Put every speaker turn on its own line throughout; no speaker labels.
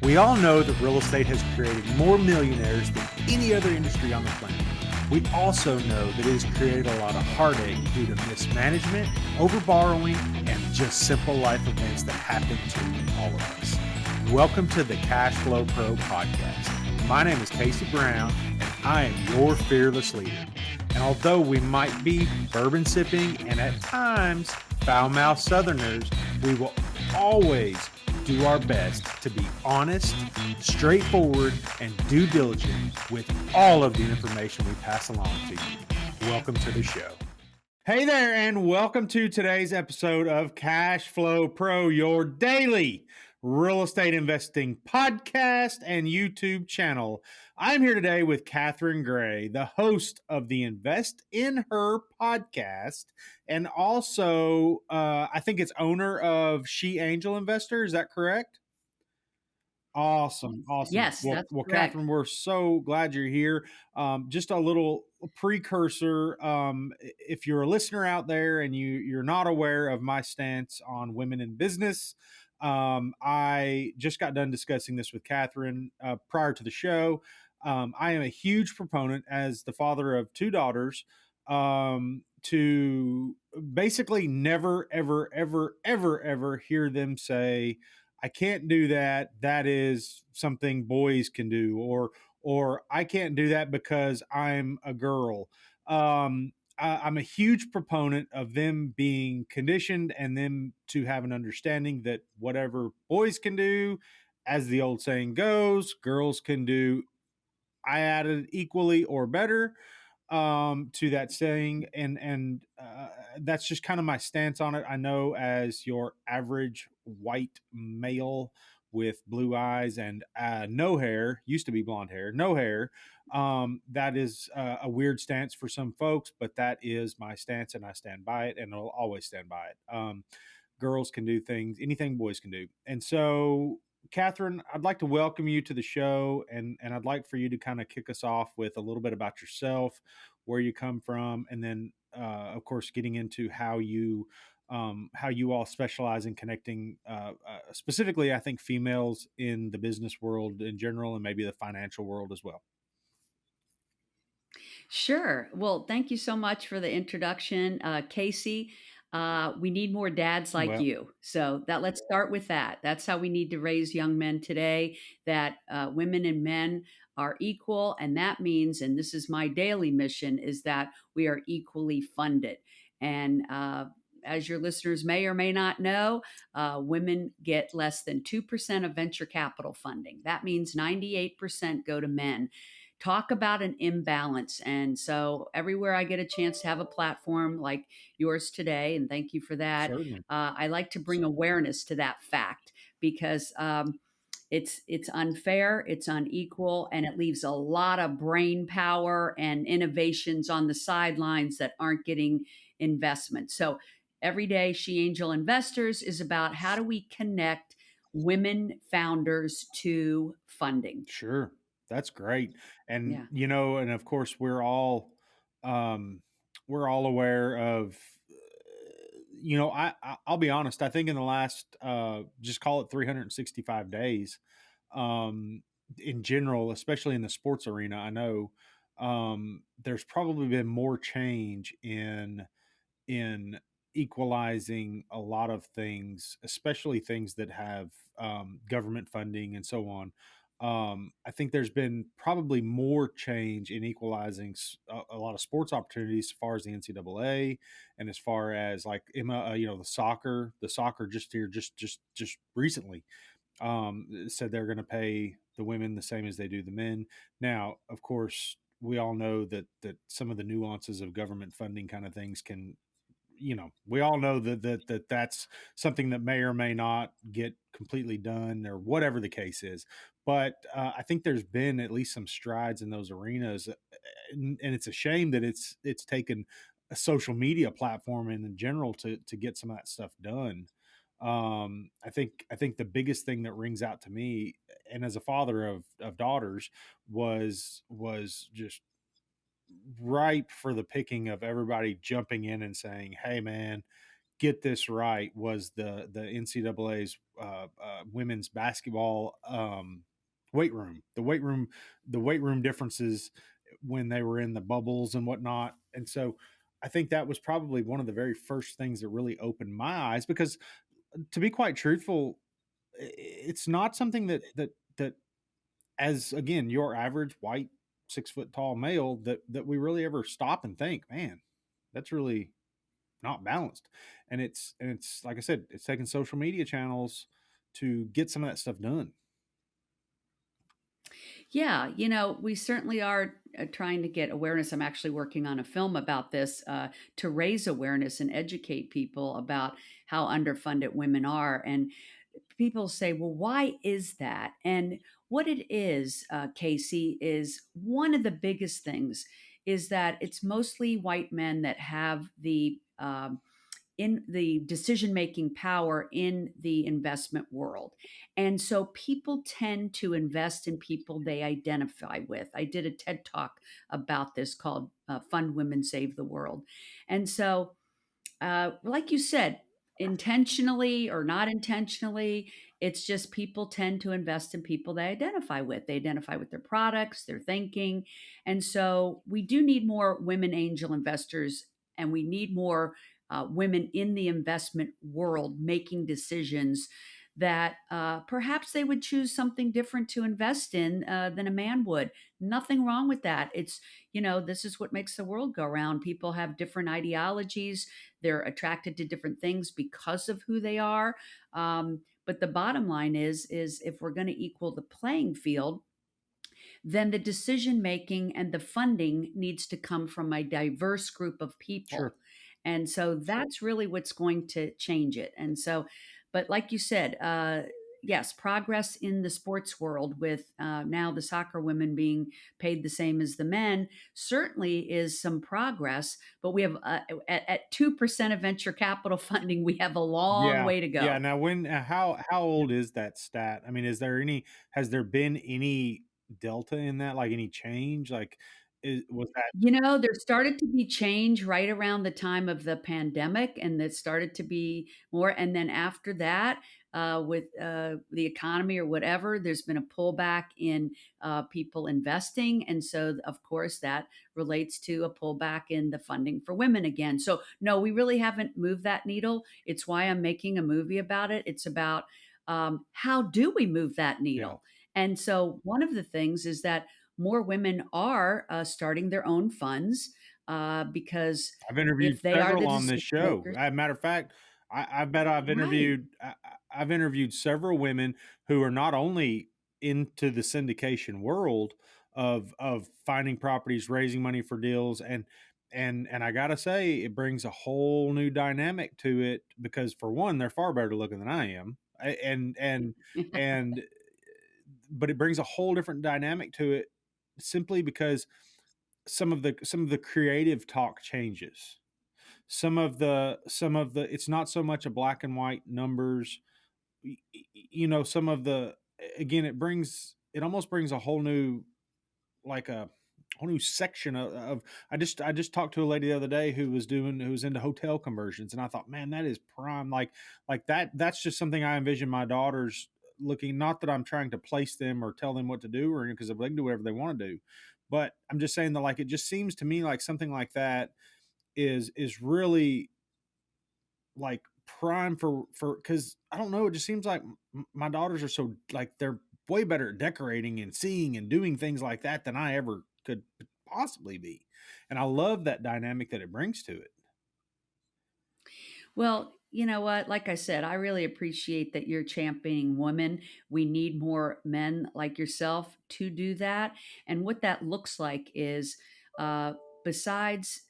We all know that real estate has created more millionaires than any other industry on the planet. We also know that it has created a lot of heartache due to mismanagement, overborrowing, and just simple life events that happen to all of us. Welcome to the Cash Flow Pro podcast. My name is Casey Brown, and I am your fearless leader. And although we might be bourbon sipping and at times foul-mouthed Southerners, we will always do our best to be honest, straightforward, and due diligent with all of the information we pass along to you. Welcome to the show. Hey there, and welcome to today's episode of Cash Flow Pro, your daily real estate investing podcast and YouTube channel. I'm here today with Catherine Gray, the host of the Invest in Her podcast, and also I think it's owner of She Angel Investor. Is that correct? Awesome.
Yes,
Well,
that's
well,
correct.
Catherine, we're so glad you're here. Just a little precursor. If you're a listener out there and you're not aware of my stance on women in business, I just got done discussing this with Catherine prior to the show. I am a huge proponent, as the father of two daughters, to basically never, ever, ever, ever, ever hear them say, I can't do that. That is something boys can do, or I can't do that because I'm a girl. I'm a huge proponent of them being conditioned and them to have an understanding that whatever boys can do, as the old saying goes, girls can do. I added equally or better to that saying, and that's just kind of my stance on it. I know, as your average white male with blue eyes and no hair, used to be blonde hair, no hair, that is a weird stance for some folks, but that is my stance, and I stand by it, and I'll always stand by it. Girls can do things, anything boys can do, and so, Catherine, I'd like to welcome you to the show, and I'd like for you to kind of kick us off with a little bit about yourself, where you come from, and then, of course, getting into how you all specialize in connecting, specifically, I think, females in the business world in general, and maybe the financial world as well.
Sure. Well, thank you so much for the introduction, Casey. We need more dads like
Well,
you. So that let's start with that. That's how we need to raise young men today. That women and men are equal, and that means, and this is my daily mission, is that we are equally funded. And as your listeners may or may not know, women get less than 2% of venture capital funding. That means 98% go to men. Talk about an imbalance. And so, everywhere I get a chance to have a platform like yours today, and thank you for that,
certainly.
I like to bring awareness to that fact because it's unfair, it's unequal, and it leaves a lot of brain power and innovations on the sidelines that aren't getting investment. So, every day, She Angel Investors is about how do we connect women founders to funding.
Sure. That's great. And
Yeah.
and of course um we're all aware of I'll be honest, I think in the last just call it 365 days, um in general, especially in the sports arena, I know there's probably been more change in equalizing a lot of things, especially things that have government funding and so on. I think there's been probably more change in equalizing a lot of sports opportunities as far as the NCAA and as far as like the soccer just here just recently said they're going to pay the women the same as they do the men. Now, of course, we all know that some of the nuances of government funding kind of things can, we all know that's something that may or may not get completely done or whatever the case is. But I think there's been at least some strides in those arenas, and it's a shame that it's taken a social media platform and in general to get some of that stuff done. I think the biggest thing that rings out to me, and as a father of daughters, was just ripe for the picking of everybody jumping in and saying, "Hey, man, get this right was the NCAA's women's basketball weight room, the weight room differences when they were in the bubbles and whatnot. And so I think that was probably one of the very first things that really opened my eyes because to be quite truthful, it's not something that as again your average white 6 foot tall male that we really ever stop and think, man, that's really not balanced. And it's like I said, it's taking social media channels to get some of that stuff done.
Yeah, we certainly are trying to get awareness. I'm actually working on a film about this to raise awareness and educate people about how underfunded women are. And people say, well, why is that? And what it is, Casey, is one of the biggest things is that it's mostly white men that have in the decision making power in the investment world. And so people tend to invest in people they identify with. I did a TED talk about this called Fund Women Save the World. And so like you said, intentionally or not intentionally, it's just people tend to invest in people they identify with. They identify with their products, their thinking. And so we do need more women angel investors, and we need more women in the investment world making decisions that perhaps they would choose something different to invest in than a man would. Nothing wrong with that. This is what makes the world go round. People have different ideologies, they're attracted to different things because of who they are. But the bottom line is if we're going to equal the playing field, then the decision making and the funding needs to come from a diverse group of
Sure.
people. And so that's really what's going to change it. And so, but like you said, yes, progress in the sports world with now the soccer women being paid the same as the men certainly is some progress. But we have at 2% of venture capital funding, we have a long
Yeah.
way to
Yeah.
go.
Now when how old is that stat? I mean, is there any has there been any delta in that, like any change? Like was that
There started to be change right around the time of the pandemic, and it started to be more. And then after that, with the economy or whatever, there's been a pullback in people investing. And so, of course, that relates to a pullback in the funding for women again. So, no, we really haven't moved that needle. It's why I'm making a movie about it. It's about how do we move that
yeah.
needle? And so, one of the things is that more women are starting their own funds because
I've interviewed
if they are the
several on this
decision
show.
makers,
Matter of fact, I bet I've
right?
I've interviewed several women who are not only into the syndication world of finding properties, raising money for deals, and I gotta say, it brings a whole new dynamic to it because for one, they're far better looking than I am, and but it brings a whole different dynamic to it simply because some of the creative talk changes. Some of the it's not so much a black and white numbers. Some of the again, it almost brings a whole new like a whole new section of I just talked to a lady the other day who was into hotel conversions, and I thought, man, that is prime. Like that's just something I envision my daughters looking. Not that I'm trying to place them or tell them what to do or because they can do whatever they want to do, but I'm just saying that like it just seems to me like something like that is really like prime for because I don't know. It just seems like my daughters are so like they're way better at decorating and seeing and doing things like that than I ever could possibly be, and I love that dynamic that it brings to it.
Well, you know what? Like I said, I really appreciate that you're championing women. We need more men like yourself to do that. And what that looks like is, uh, besides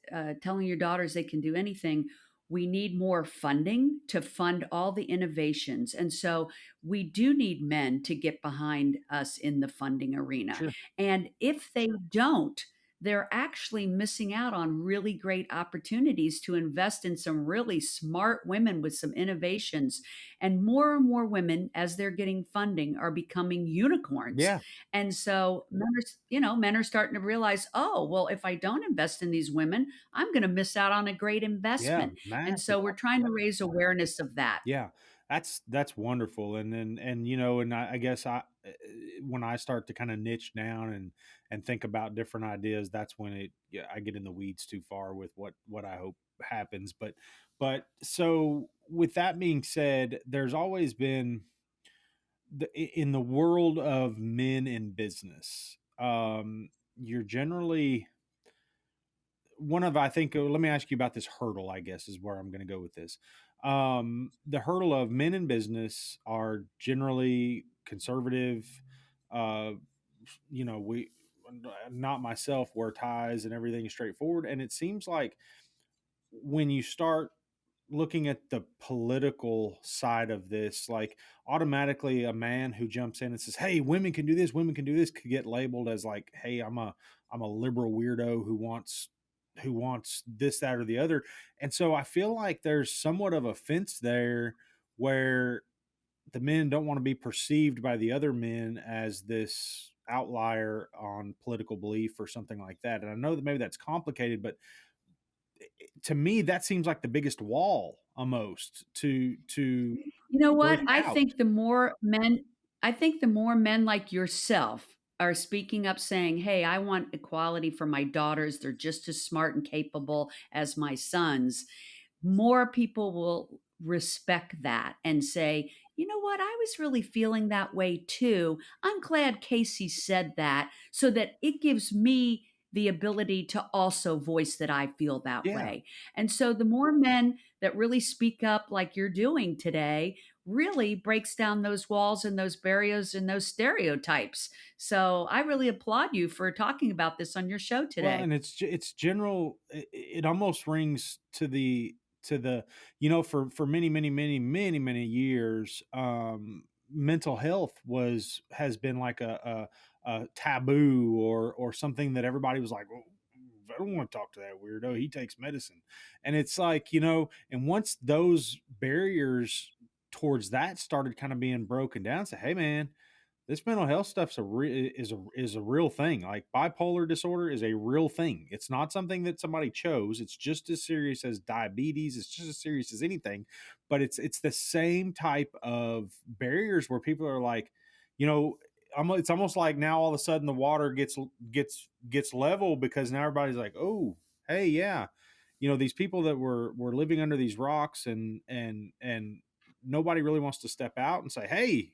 telling your daughters they can do anything, we need more funding to fund all the innovations. And so we do need men to get behind us in the funding arena.
Sure.
And if they don't, they're actually missing out on really great opportunities to invest in some really smart women with some innovations. And more women, as they're getting funding, are becoming unicorns.
Yeah.
And so men are starting to realize, oh, well, if I don't invest in these women, I'm going to miss out on a great
Yeah.
investment. And
Massive.
so we're trying to raise awareness of that.
Yeah, that's wonderful, and and I guess when I start to kind of niche down and think about different ideas, that's when I get in the weeds too far with what I hope happens. But so with that being said, there's always been in the world of men in business, you're generally one of I think let me ask you about this hurdle, I guess is where I'm going to go with this. The hurdle of men in business are generally conservative. uh we not myself wear ties and everything is straightforward, and it seems like when you start looking at the political side of this, like automatically a man who jumps in and says, "Hey, women can do this," could get labeled as like, "Hey, I'm a liberal weirdo who wants this, that, or the other." And so I feel like there's somewhat of a fence there where the men don't want to be perceived by the other men as this outlier on political belief or something like that. And I know that maybe that's complicated, but to me, that seems like the biggest wall almost to
You know what?
break
I
out.
think the more men like yourself are speaking up saying, "Hey, I want equality for my daughters. They're just as smart and capable as my sons." More people will respect that and say, "You know what? I was really feeling that way too. I'm glad Casey said that so that it gives me the ability to also voice that I feel that
Yeah.
way." And so the more men that really speak up like you're doing today really breaks down those walls and those barriers and those stereotypes. So I really applaud you for talking about this on your show
Well,
today.
and it's general. It almost rings to the for many years, mental health was has been like a taboo or something that everybody was like, "Well, I don't want to talk to that weirdo. He takes medicine," and it's like and once those barriers towards that started kind of being broken down, say, "Hey, man, this mental health stuff's is a real thing. Like bipolar disorder is a real thing. It's not something that somebody chose. It's just as serious as diabetes. It's just as serious as anything. But it's the same type of barriers where people are like, you know, it's almost like now all of a sudden the water gets level because now everybody's like, oh, hey, yeah, these people that were living under these rocks and nobody really wants to step out and say, hey,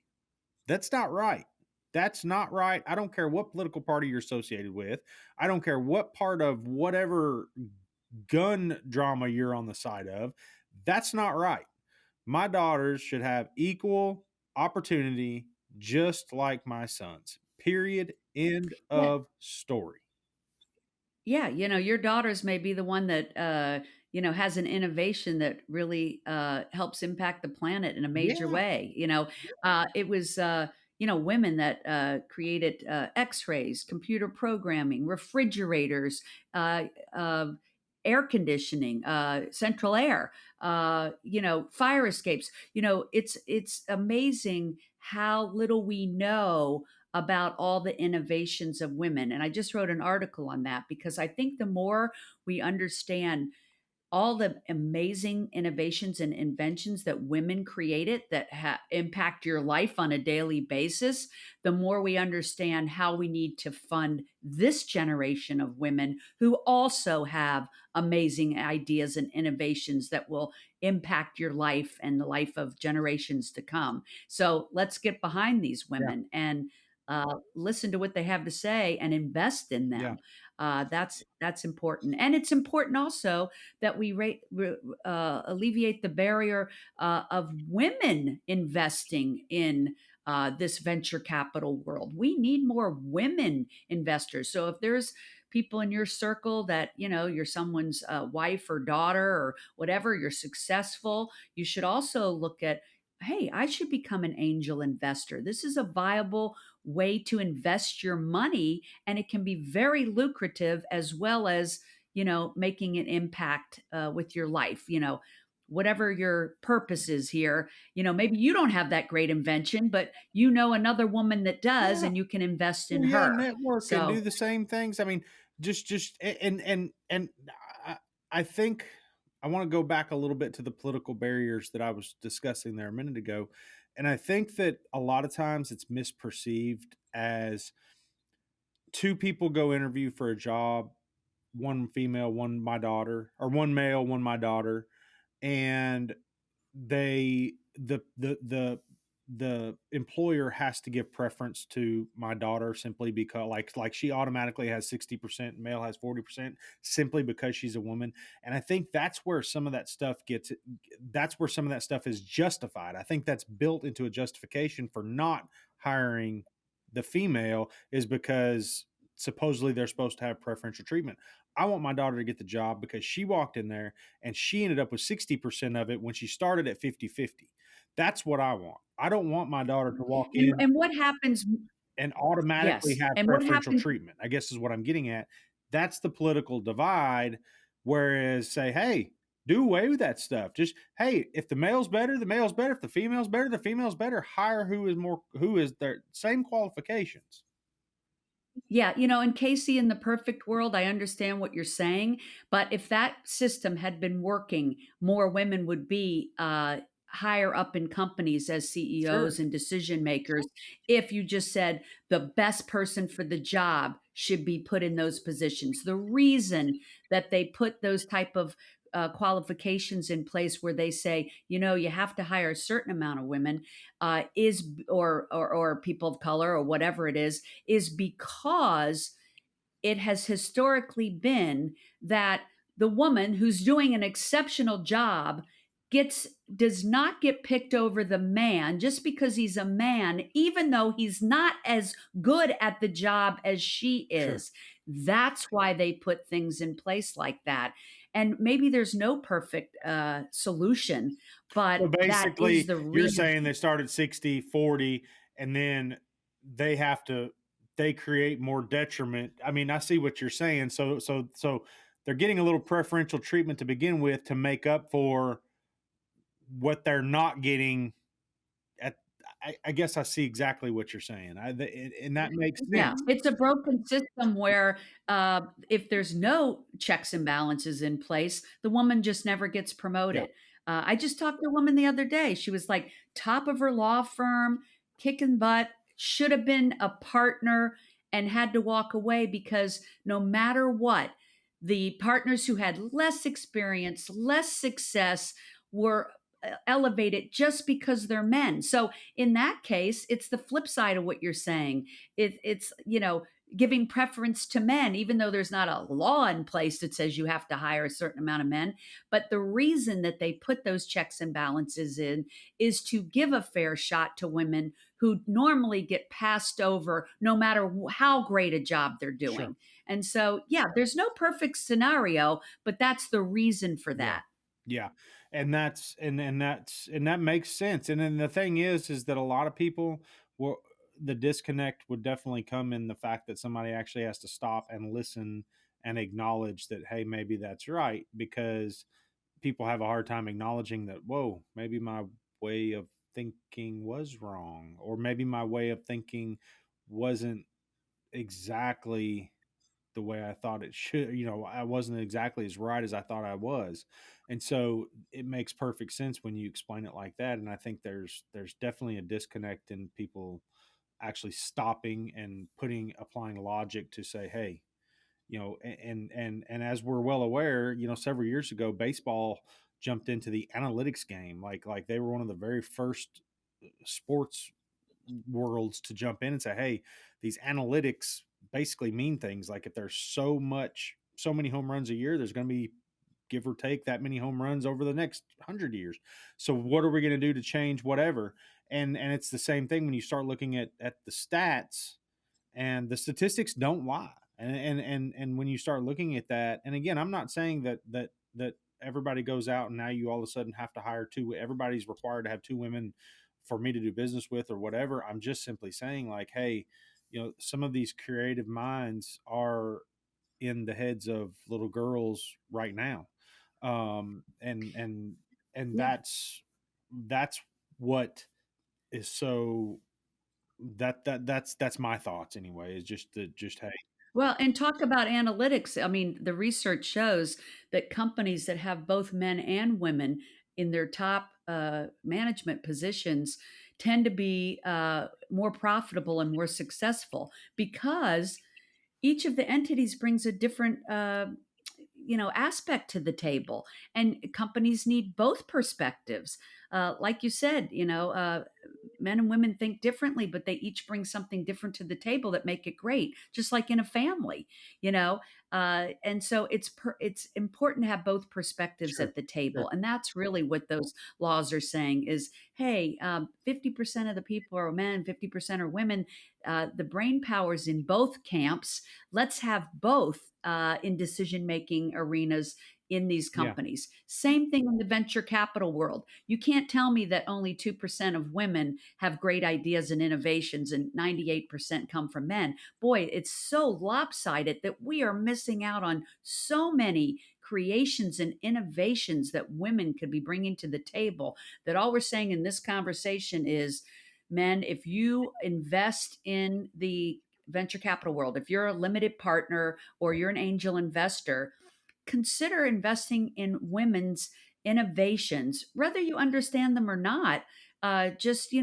that's not right. That's not right. I don't care what political party you're associated with. I don't care what part of whatever gun drama you're on the side of. That's not right. My daughters should have equal opportunity just like my sons. Period. End
Yeah.
of story.
Yeah, your daughters may be the one that has an innovation that really helps impact the planet in a major
Yeah.
way. It was women that created X-rays, computer programming, refrigerators, uh, uh, air conditioning, central air, fire escapes. It's amazing how little we know about all the innovations of women. And I just wrote an article on that because I think the more we understand all the amazing innovations and inventions that women created that impact your life on a daily basis, the more we understand how we need to fund this generation of women who also have amazing ideas and innovations that will impact your life and the life of generations to come. So let's get behind these
Yeah.
women and listen to what they have to say and invest in
Yeah.
them. That's important, and it's important also that we alleviate the barrier of women investing in this venture capital world. We need more women investors. So if there's people in your circle that you're someone's wife or daughter or whatever, you're successful, you should also look at hey, I should become an angel investor. This is a viable way to invest your money, and it can be very lucrative as well as, making an impact with your life. Whatever your purpose is here, maybe you don't have that great invention, but you know another woman that does,
Yeah.
and you can invest in
Well, yeah,
her.
network and do
So,
the same things. I mean, and I, I think I want to go back a little bit to the political barriers that I was discussing there a minute ago, and I think that a lot of times it's misperceived as two people go interview for a job, one female, one my daughter, or one male, one my daughter, and they the employer has to give preference to my daughter simply because like she automatically has 60%, male has 40%, simply because she's a woman. And I think that's where some of that stuff gets that's where some of that stuff is justified. I think that's built into a justification for not hiring the female, is because supposedly they're supposed to have preferential treatment. I want my daughter to get the job because she walked in there and she ended up with 60% of it when she started at 50-50. That's what I want. I don't want my daughter to walk in
and what happens?
and automatically
Yes.
have
And what
preferential
happens?
treatment, I guess is what I'm getting at. That's the political divide. Whereas say, hey, do away with that stuff. Just, hey, if the male's better, the male's better. If the female's better, the female's better. Hire who is their same qualifications.
Yeah, and Casey, in the perfect world, I understand what you're saying, but if that system had been working, more women would be higher up in companies as CEOs
Sure.
and decision makers. If you just said the best person for the job should be put in those positions, the reason that they put those type of qualifications in place where they say, you have to hire a certain amount of women, is or people of color or whatever it is because it has historically been that the woman who's doing an exceptional job gets does not get picked over the man just because he's a man, even though he's not as good at the job as she
Sure.
is. That's why they put things in place like that. And maybe there's no perfect solution, but
So
that is
basically,
the
you're
reason.
saying they start at 60-40, and then they have to they create more detriment. I mean, I see what you're saying. So they're getting a little preferential treatment to begin with to make up for what they're not getting at. I guess I see exactly what you're saying. And that makes
Yeah,
sense.
it's a broken system where, if there's no checks and balances in place, the woman just never gets
Yeah.
promoted. I just talked to a woman the other day. She was like top of her law firm, kicking butt, should have been a partner, and had to walk away because no matter what, the partners who had less experience, less success were elevated just because they're men. So in that case, it's the flip side of what you're saying. It's giving preference to men, even though there's not a law in place that says you have to hire a certain amount of men. But the reason that they put those checks and balances in is to give a fair shot to women who normally get passed over no matter how great a job they're
Sure.
doing. And so, yeah, there's no perfect scenario, but that's the reason for
Yeah.
that.
Yeah. And that makes sense. And then the thing is that a lot of people will the disconnect would definitely come in the fact that somebody actually has to stop and listen and acknowledge that, hey, maybe that's right, because people have a hard time acknowledging that, whoa, maybe my way of thinking was wrong, or maybe my way of thinking wasn't exactly the way I thought it should. I wasn't exactly as right as I thought I was. And so it makes perfect sense when you explain it like that. And I think there's definitely a disconnect in people actually stopping and applying logic to say, hey, and as we're well aware, several years ago, baseball jumped into the analytics game. Like they were one of the very first sports worlds to jump in and say, hey, these analytics basically mean things like if there's so many home runs a year, there's going to be, give or take, that many home runs over the next 100 years. So what are we going to do to change whatever? And it's the same thing when you start looking at the stats, and the statistics don't lie. And when you start looking at that, and again, I'm not saying that everybody goes out and now you all of a sudden have to hire two. Everybody's required to have two women for me to do business with or whatever. I'm just simply saying, like, hey, some of these creative minds are in the heads of little girls right now, um, and and and
Yeah.
that's what is so that's my thoughts anyway. Is just that, just hey,
Well, and talk about analytics. I mean, the research shows that companies that have both men and women in their top management positions tend to be more profitable and more successful because each of the entities brings a different aspect to the table, and companies need both perspectives. Like you said, men and women think differently, but they each bring something different to the table that make it great, just like in a family, you know. And so it's important to have both perspectives
sure,
at the
sure,
table, and that's really what those laws are saying is, hey, 50% of the people are men, 50% are women. The brain powers in both camps. Let's have both in decision making arenas in these
yeah,
companies. Same thing in the venture capital world. You can't tell me that only 2% of women have great ideas and innovations and 98% come from men. Boy, it's so lopsided that we are missing out on so many creations and innovations that women could be bringing to the table, that all we're saying in this conversation is, men, if you invest in the venture capital world, if you're a limited partner or you're an angel investor, consider investing in women's innovations, whether you understand them or not. Just,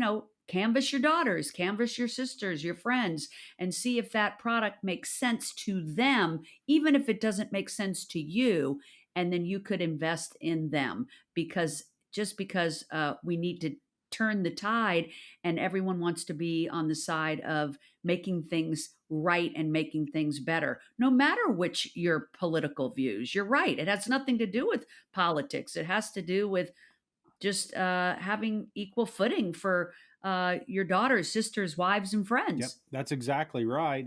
canvas your daughters, canvas your sisters, your friends, and see if that product makes sense to them, even if it doesn't make sense to you. And then you could invest in them, because just because we need to turn the tide and everyone wants to be on the side of making things right and making things better, no matter which your political views. You're right. It has nothing to do with politics. It has to do with just having equal footing for your daughters, sisters, wives, and
yep,
friends.
that's exactly right.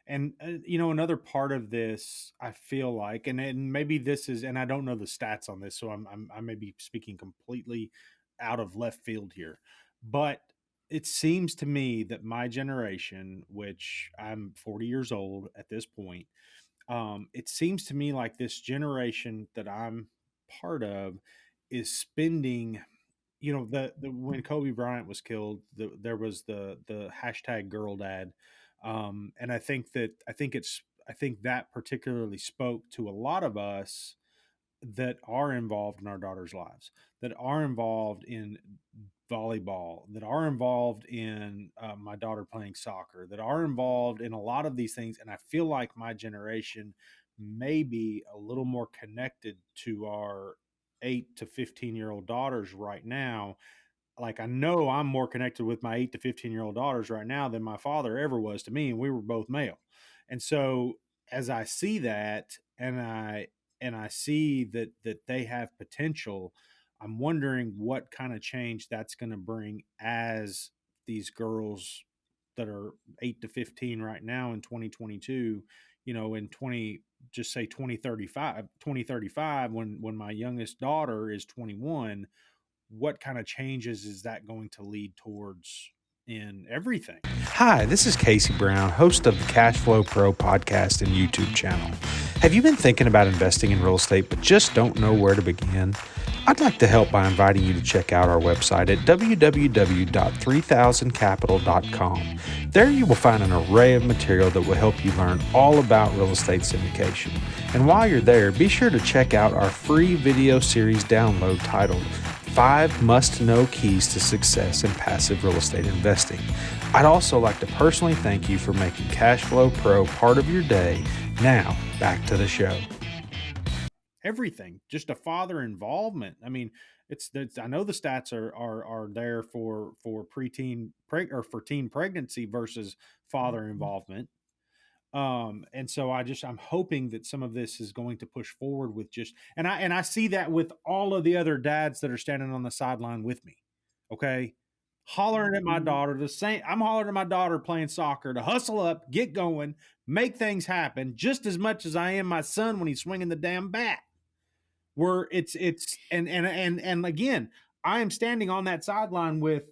And another part of this, I feel like, and maybe this is, and I don't know the stats on this, so I may be speaking completely out of left field here, but it seems to me that my generation, which I'm 40 years old at this point, it seems to me like this generation that I'm part of is spending, the when Kobe Bryant was killed, there was the hashtag girl dad, and I think that particularly spoke to a lot of us that are involved in our daughters' lives, that are involved in volleyball, that are involved in my daughter playing soccer, that are involved in a lot of these things. And I feel like my generation may be a little more connected to our 8 to 15-year-old daughters right now. Like, I know I'm more connected with my 8 to 15-year-old daughters right now than my father ever was to me, and we were both male. And so as I see that, and I see that they have potential, I'm wondering what kind of change that's going to bring as these girls that are 8 to 15 right now in 2022, in 20, just say 2035, when my youngest daughter is 21, what kind of changes is that going to lead towards in everything?
Hi, this is Casey Brown, host of the Cash Flow Pro podcast and YouTube channel. Have you been thinking about investing in real estate but just don't know where to begin? I'd like to help by inviting you to check out our website at www.3000capital.com. There you will find an array of material that will help you learn all about real estate syndication. And while you're there, be sure to check out our free video series download titled 5 Must-Know Keys to Success in Passive Real Estate Investing. I'd also like to personally thank you for making Cashflow Pro part of your day. Now, back to the show.
Everything, just a father involvement. I mean, I know the stats are there for or for teen pregnancy versus father involvement. And so I'm hoping that some of this is going to push forward with just, and I see that with all of the other dads that are standing on the sideline with me. Okay. Hollering at my
Mhm.
daughter, I'm hollering at my daughter playing soccer to hustle up, get going, make things happen just as much as I am my son when he's swinging the damn bat. where it's and again, I am standing on that sideline with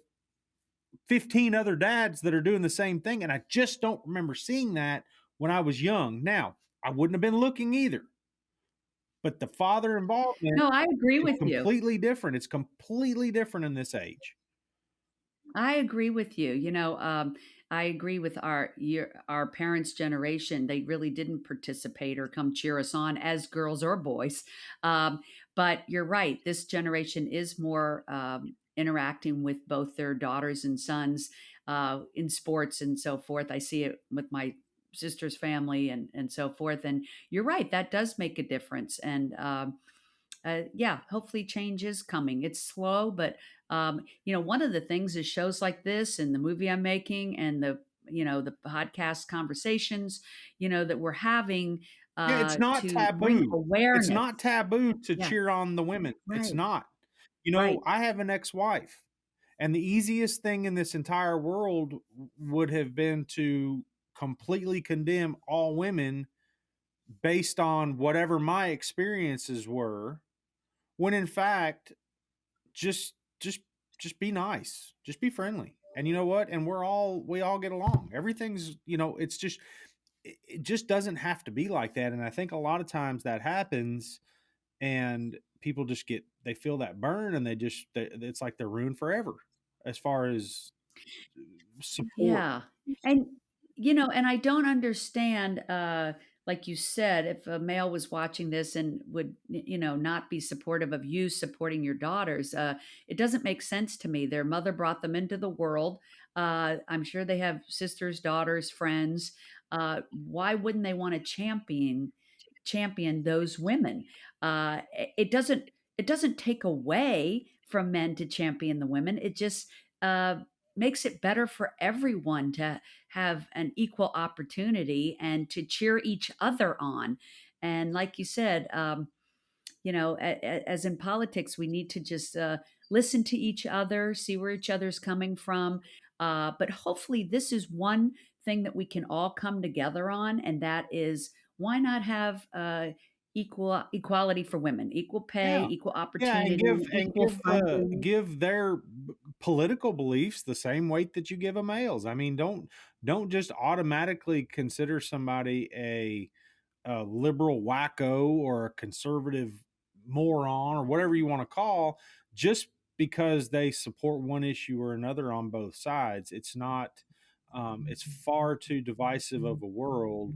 15 other dads that are doing the same thing, and I just don't remember seeing that when I was young. Now, I wouldn't have been looking either, but the father involvement
No, I agree
is
with you.
completely different. It's completely different in this age.
I agree with you. I agree with our parents' generation. They really didn't participate or come cheer us on as girls or boys. But you're right. This generation is more interacting with both their daughters and sons in sports and so forth. I see it with my sister's family and so forth. And you're right. That does make a difference. And yeah, hopefully change is coming. It's slow, but one of the things is shows like this and the movie I'm making and the podcast conversations, that we're having
Yeah, it's not
to bring
taboo. It's
awareness.
not taboo to
Yeah,
cheer on the women. It's
right,
not.
right.
I have an ex-wife, and the easiest thing in this entire world would have been to completely condemn all women based on whatever my experiences were, when in fact, just just just be nice, just be friendly. And you know what? And we all get along. Everything's, it's just it just doesn't have to be like that. And I think a lot of times that happens and people just they feel that burn and it's like they're ruined forever as far as support.
Yeah. And and I don't understand like you said, if a male was watching this and would not be supportive of you supporting your daughters, it doesn't make sense to me. Their mother brought them into the world. I'm sure they have sisters, daughters, friends. Why wouldn't they want to champion those women? It doesn't take away from men to champion the women. It just uh, makes it better for everyone to have an equal opportunity and to cheer each other on. And like you said, as in politics, we need to just listen to each other, see where each other's coming from. But hopefully, this is one thing that we can all come together on, and that is why not have equality for women, equal pay,
Yeah.
equal
Yeah, and
opportunity, equal funding.
give their political beliefs the same weight that you give a male's. I mean, don't just automatically consider somebody a liberal wacko or a conservative moron or whatever you want to call just because they support one issue or another on both sides. It's not it's far too divisive of a world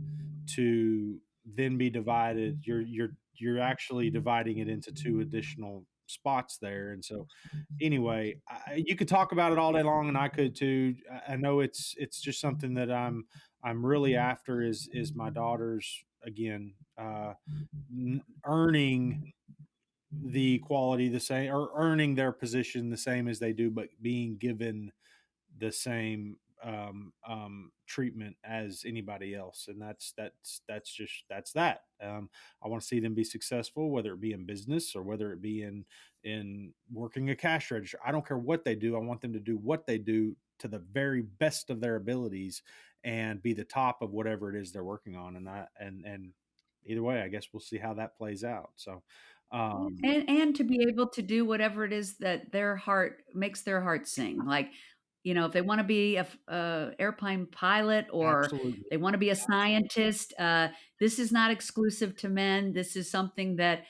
to then be divided. You're actually dividing it into two additional spots there. And so anyway, you could talk about it all day long and I could too. I know it's just something that I'm really after is my daughters again earning the quality the same or earning their position the same as they do, but being given the same treatment as anybody else. And that's that. I want to see them be successful, whether it be in business or whether it be in working a cash register. I don't care what they do. I want them to do what they do to the very best of their abilities and be the top of whatever it is they're working on. And either way, I guess we'll see how that plays out. So
And to be able to do whatever it is that their heart makes their heart sing. Like, if they wanna be a airplane pilot or
absolutely.
they wanna be a scientist, this is not exclusive to men. This is something that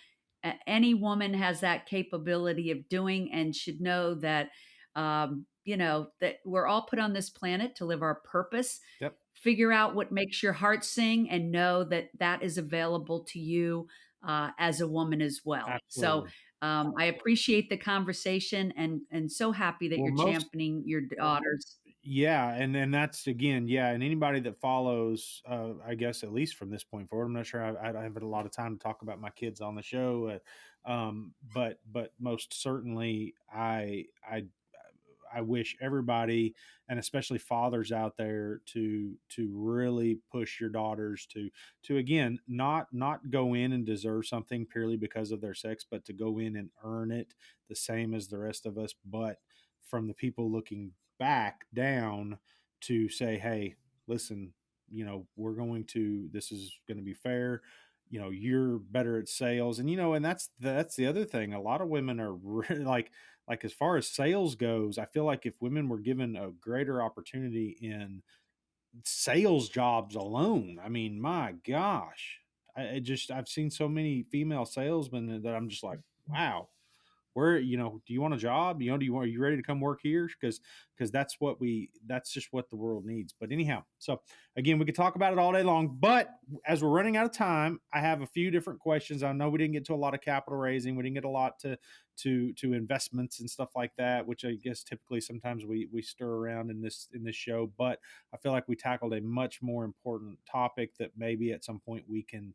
any woman has that capability of doing and should know that, that we're all put on this planet to live our purpose.
Yep.
Figure out what makes your heart sing and know that that is available to you as a woman as well. So
Absolutely.
I appreciate the conversation and so happy that
Well,
you're
most
championing your daughters.
Yeah, and that's again, yeah, and anybody that follows, I guess at least from this point forward, I'm not sure I have a lot of time to talk about my kids on the show, but most certainly, I wish everybody, and especially fathers out there, to really push your daughters to again not go in and deserve something purely because of their sex, but to go in and earn it the same as the rest of us, but from the people looking back down to say, hey, listen, we're going to this is going to be fair. you're better at sales. And and that's the other thing. A lot of women are like as far as sales goes, I feel like if women were given a greater opportunity in sales jobs alone, I mean, my gosh, I've seen so many female salesmen that I'm just like, wow, where, do you want a job? Are you ready to come work here? Because that's just what the world needs. But anyhow, so again, we could talk about it all day long, but as we're running out of time, I have a few different questions. I know we didn't get to a lot of capital raising. We didn't get a lot to investments and stuff like that, which I guess typically sometimes we stir around in this show, but I feel like we tackled a much more important topic that maybe at some point we can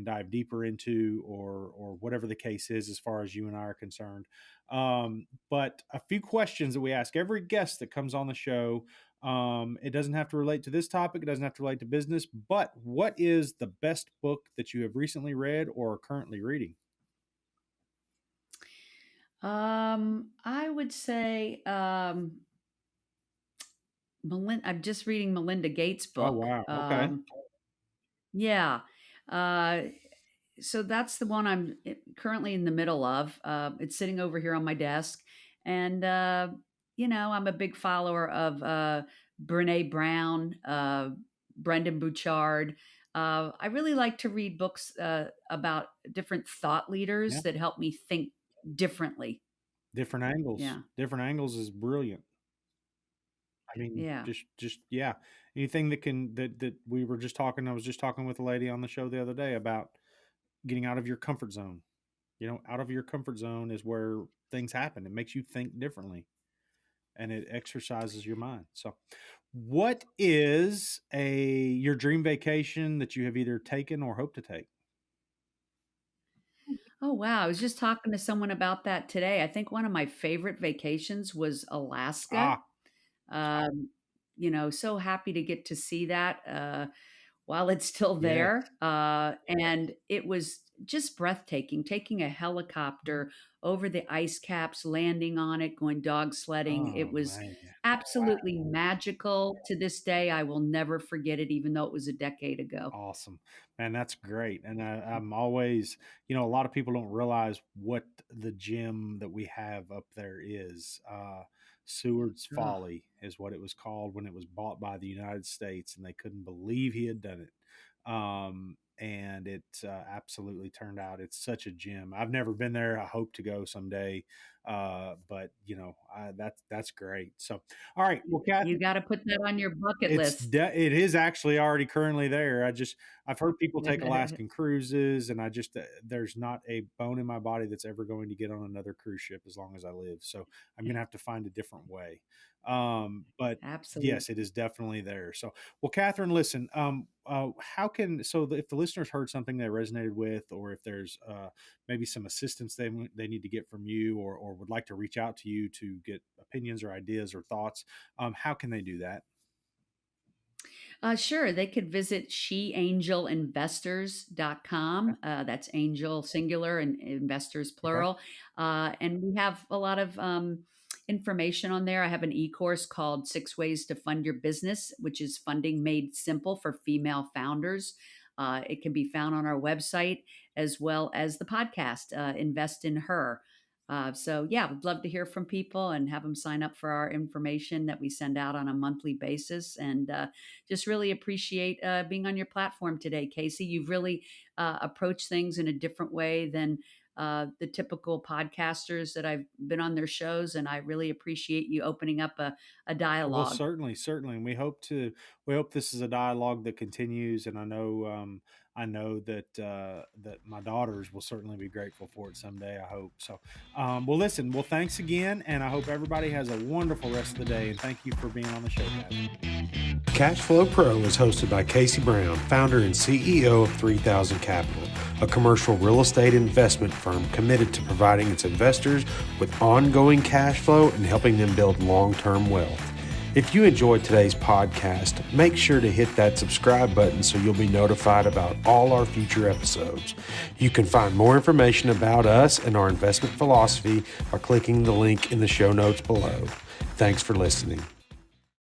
dive deeper into, or whatever the case is as far as you and I are concerned. But a few questions that we ask every guest that comes on the show. It doesn't have to relate to this topic. It doesn't have to relate to business. But what is the best book that you have recently read or are currently reading?
I would say I'm just reading Melinda Gates'
Oh
book.
wow. Okay.
Yeah. Uh, so that's the one I'm currently in the middle of. It's sitting over here on my desk, and I'm a big follower of Brene Brown, Brendan Bouchard. I really like to read books about different thought
Yeah.
leaders that help me think differently.
Different angles.
Yeah,
Different angles is brilliant. I mean,
yeah.
just yeah. Anything that we were just talking. I was just talking with a lady on the show the other day about getting out of your comfort zone. Out of your comfort zone is where things happen. It makes you think differently and it exercises your mind. So, what is a your dream vacation that you have either taken or hope to take?
Oh, wow. I was just talking to someone about that today. I think one of my favorite vacations was Alaska.
Ah,
Um, so happy to get to see that while it's still
yes.
there. And it was just breathtaking, taking a helicopter over the ice caps, landing on it, going dog sledding. It
Oh
was
man.
absolutely magical. To this day, I will never forget it, even though it was a decade ago.
Awesome, man. That's great. And I'm always, a lot of people don't realize what the gym that we have up there is. Seward's
Oh,
Folly is what it was called when it was bought by the United States, and they couldn't believe he had done it. And it absolutely turned out it's such a gym. I've never been there. I hope to go someday. But that's great. So, all right. Well, Kath,
you got to put that on your bucket list.
it is actually already currently there. I've heard people take Alaskan cruises, and there's not a bone in my body that's ever going to get on another cruise ship as long as I live. So I'm gonna have to find a different way. But
Absolutely.
yes, it is definitely there. So, well, Catherine, listen. If the listeners heard something they resonated with, or if there's maybe some assistance they need to get from you, or would like to reach out to you to get opinions or ideas or thoughts, how can they do that?
Sure, they could visit sheangelinvestors.com. That's angel singular and investors
Okay.
plural. And we have a lot of information on there. I have an e course called Six Ways to Fund Your Business, which is funding made simple for female founders. It can be found on our website as well as the podcast, Invest in Her. So, yeah, we'd love to hear from people and have them sign up for our information that we send out on a monthly basis. And just really appreciate being on your platform today, Casey. You've really approached things in a different way than the typical podcasters that I've been on their shows, and I really appreciate you opening up a
Well,
dialogue.
certainly, certainly, and we hope this is a dialogue that continues, and I know that my daughters will certainly be grateful for it someday. I hope so. Well, listen, well, thanks again, and I hope everybody has a wonderful rest of the day. And thank you for being on the show, Catherine.
Cashflow Pro is hosted by Casey Brown, founder and CEO of 3000 Capital, a commercial real estate investment firm committed to providing its investors with ongoing cash flow and helping them build long-term wealth. If you enjoyed today's podcast, make sure to hit that subscribe button so you'll be notified about all our future episodes. You can find more information about us and our investment philosophy by clicking the link in the show notes below. Thanks for listening.